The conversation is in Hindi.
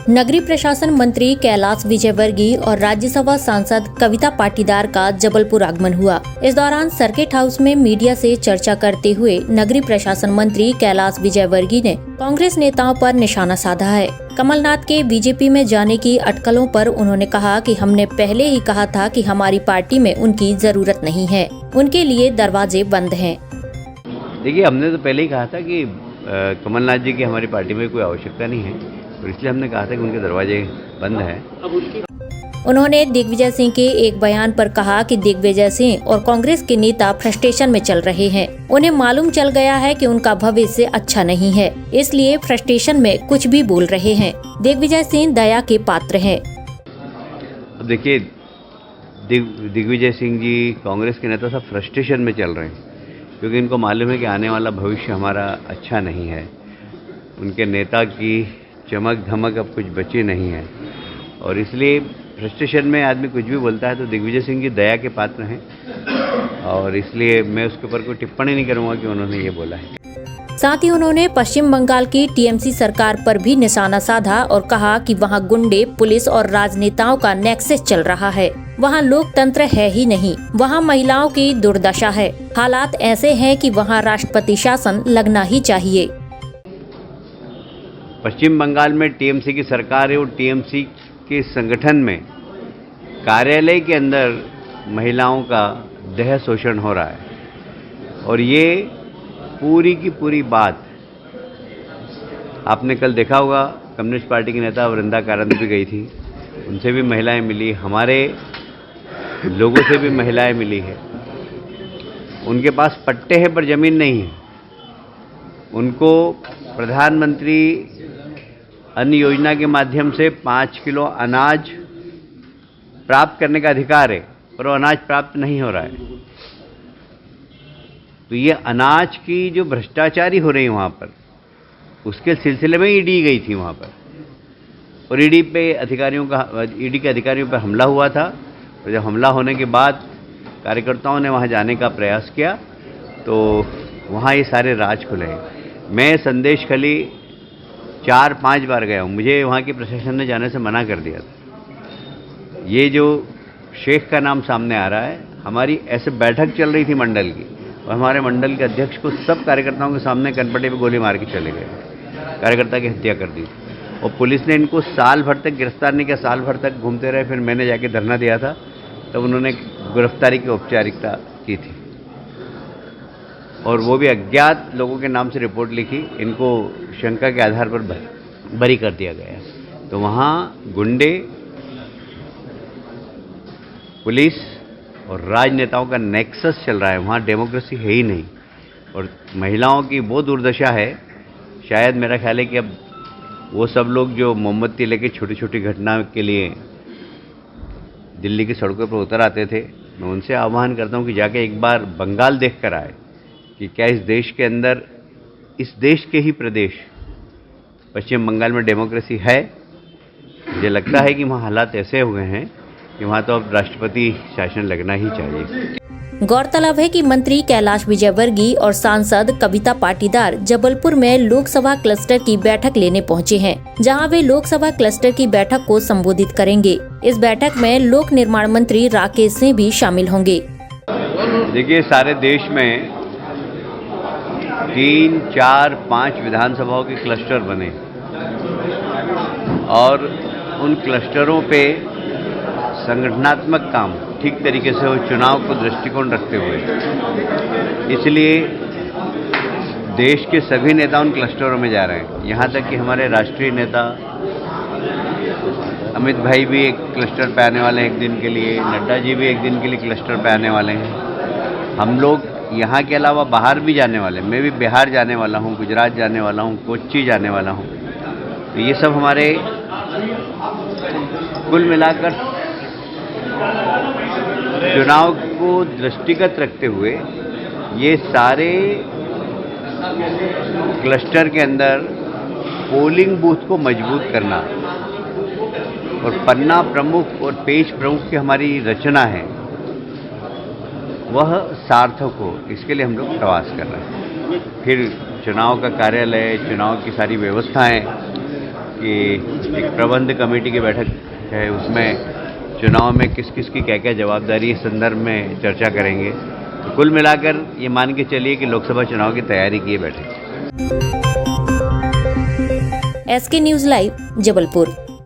नगरीय प्रशासन मंत्री कैलाश विजयवर्गीय और राज्यसभा सांसद कविता पाटीदार का जबलपुर आगमन हुआ। इस दौरान सर्किट हाउस में मीडिया से चर्चा करते हुए नगरीय प्रशासन मंत्री कैलाश विजयवर्गीय ने कांग्रेस नेताओं पर निशाना साधा है। कमलनाथ के बीजेपी में जाने की अटकलों पर उन्होंने कहा कि हमने पहले ही कहा था कि हमारी पार्टी में उनकी जरूरत नहीं है, उनके लिए दरवाजे बंद हैं। देखिए, हमने तो पहले ही कहा था कि कमलनाथ जी की हमारी पार्टी में कोई आवश्यकता नहीं है, और इसलिए हमने कहा था कि उनके दरवाजे बंद हैं। उन्होंने दिग्विजय सिंह के एक बयान पर कहा कि दिग्विजय सिंह और कांग्रेस के नेता फ्रस्ट्रेशन में चल रहे हैं। उन्हें मालूम चल गया है कि उनका भविष्य अच्छा नहीं है, इसलिए फ्रस्ट्रेशन में कुछ भी बोल रहे हैं। दिग्विजय सिंह दया के पात्र हैं। अब देखिए, दिग्विजय सिंह जी कांग्रेस के नेता सब फ्रस्ट्रेशन में चल रहे हैं, क्योंकि इनको मालूम है कि आने वाला भविष्य हमारा अच्छा नहीं है। उनके नेता की चमक धमक अब कुछ बची नहीं है, और इसलिए फ्रस्ट्रेशन में आदमी कुछ भी बोलता है। तो दिग्विजय सिंह जी दया के पात्र हैं, और इसलिए मैं उसके ऊपर कोई टिप्पणी नहीं करूंगा कि उन्होंने ये बोला है। साथ ही उन्होंने पश्चिम बंगाल की टीएमसी सरकार पर भी निशाना साधा और कहा कि वहां गुंडे, पुलिस और राजनेताओं का नेक्सस चल रहा है। वहां लोकतंत्र है ही नहीं, वहां महिलाओं की दुर्दशा है। हालात ऐसे हैं कि वहां राष्ट्रपति शासन लगना ही चाहिए। पश्चिम बंगाल में टीएमसी की सरकार है, और टीएमसी के संगठन में कार्यालय के अंदर महिलाओं का देह शोषण हो रहा है। और ये पूरी की पूरी बात आपने कल देखा होगा। कम्युनिस्ट पार्टी की नेता वृंदा कारंत भी गई थी, उनसे भी महिलाएं मिली, हमारे लोगों से भी महिलाएं मिली है। उनके पास पट्टे हैं पर जमीन नहीं है। उनको प्रधानमंत्री अन्न योजना के माध्यम से 5 किलो अनाज प्राप्त करने का अधिकार है, पर वो अनाज प्राप्त नहीं हो रहा है। तो ये अनाज की जो भ्रष्टाचारी हो रही है वहाँ पर, उसके सिलसिले में ईडी गई थी वहाँ पर, और ईडी के अधिकारियों पर हमला हुआ था। और जब हमला होने के बाद कार्यकर्ताओं ने वहाँ जाने का प्रयास किया, तो वहाँ ये सारे राज खुले हैं। मैं संदेश खली 4-5 बार गया हूँ, मुझे वहाँ के प्रशासन ने जाने से मना कर दिया था। ये जो शेख का नाम सामने आ रहा है, हमारी ऐसे बैठक चल रही थी मंडल की, और हमारे मंडल के अध्यक्ष को सब कार्यकर्ताओं के सामने कनपट्टी पे गोली मार के चले गए, कार्यकर्ता की हत्या कर दी। और पुलिस ने इनको साल भर तक गिरफ्तार नहीं किया, साल भर तक घूमते रहे। फिर मैंने जाके धरना दिया था, तब उन्होंने गिरफ्तारी की औपचारिकता की थी, और वो भी अज्ञात लोगों के नाम से रिपोर्ट लिखी। इनको शंका के आधार पर बरी कर दिया गया है। तो वहाँ गुंडे, पुलिस और राजनेताओं का नेक्सस चल रहा है, वहाँ डेमोक्रेसी है ही नहीं। और महिलाओं की वो दुर्दशा है, शायद मेरा ख्याल है कि अब वो सब लोग जो मोमबत्ती लेके छोटी छोटी घटना के लिए दिल्ली की सड़कों पर उतर आते थे, मैं उनसे आह्वान करता हूँ कि जाके एक बार बंगाल देख कर आए कि क्या इस देश के अंदर, इस देश के ही प्रदेश पश्चिम बंगाल में डेमोक्रेसी है। मुझे लगता है कि वहाँ हालात ऐसे हुए हैं कि वहाँ तो अब राष्ट्रपति शासन लगना ही चाहिए। गौरतलब है कि मंत्री कैलाश विजयवर्गीय और सांसद कविता पाटीदार जबलपुर में लोकसभा क्लस्टर की बैठक लेने पहुंचे हैं, जहां वे लोकसभा क्लस्टर की बैठक को संबोधित करेंगे। इस बैठक में लोक निर्माण मंत्री राकेश सिंह भी शामिल होंगे। देखिए, सारे देश में 3, 4, 5 विधानसभाओं के क्लस्टर बने, और उन क्लस्टरों पे संगठनात्मक काम ठीक तरीके से हो, चुनाव को दृष्टिकोण रखते हुए। इसलिए देश के सभी नेता उन क्लस्टरों में जा रहे हैं। यहाँ तक कि हमारे राष्ट्रीय नेता अमित भाई भी एक क्लस्टर पे आने वाले हैं एक दिन के लिए, नड्डा जी भी एक दिन के लिए क्लस्टर पे आने वाले हैं। हम लोग यहाँ के अलावा बाहर भी जाने वाले हैं। मैं भी बिहार जाने वाला हूँ, गुजरात जाने वाला हूँ, कोच्चि जाने वाला हूँ। तो ये सब हमारे कुल मिलाकर चुनाव को दृष्टिगत रखते हुए ये सारे क्लस्टर के अंदर पोलिंग बूथ को मजबूत करना, और पन्ना प्रमुख और पेज प्रमुख की हमारी रचना है, वह सार्थक हो, इसके लिए हम लोग प्रयास कर रहे हैं। फिर चुनाव का कार्यालय, चुनाव की सारी व्यवस्थाएं, कि एक प्रबंध कमेटी की बैठक है, उसमें चुनाव में किस किस की क्या क्या जवाबदारी इस संदर्भ में चर्चा करेंगे। तो कुल मिलाकर ये मान के चलिए कि लोकसभा चुनाव की तैयारी की बैठे। SK news live Jabalpur.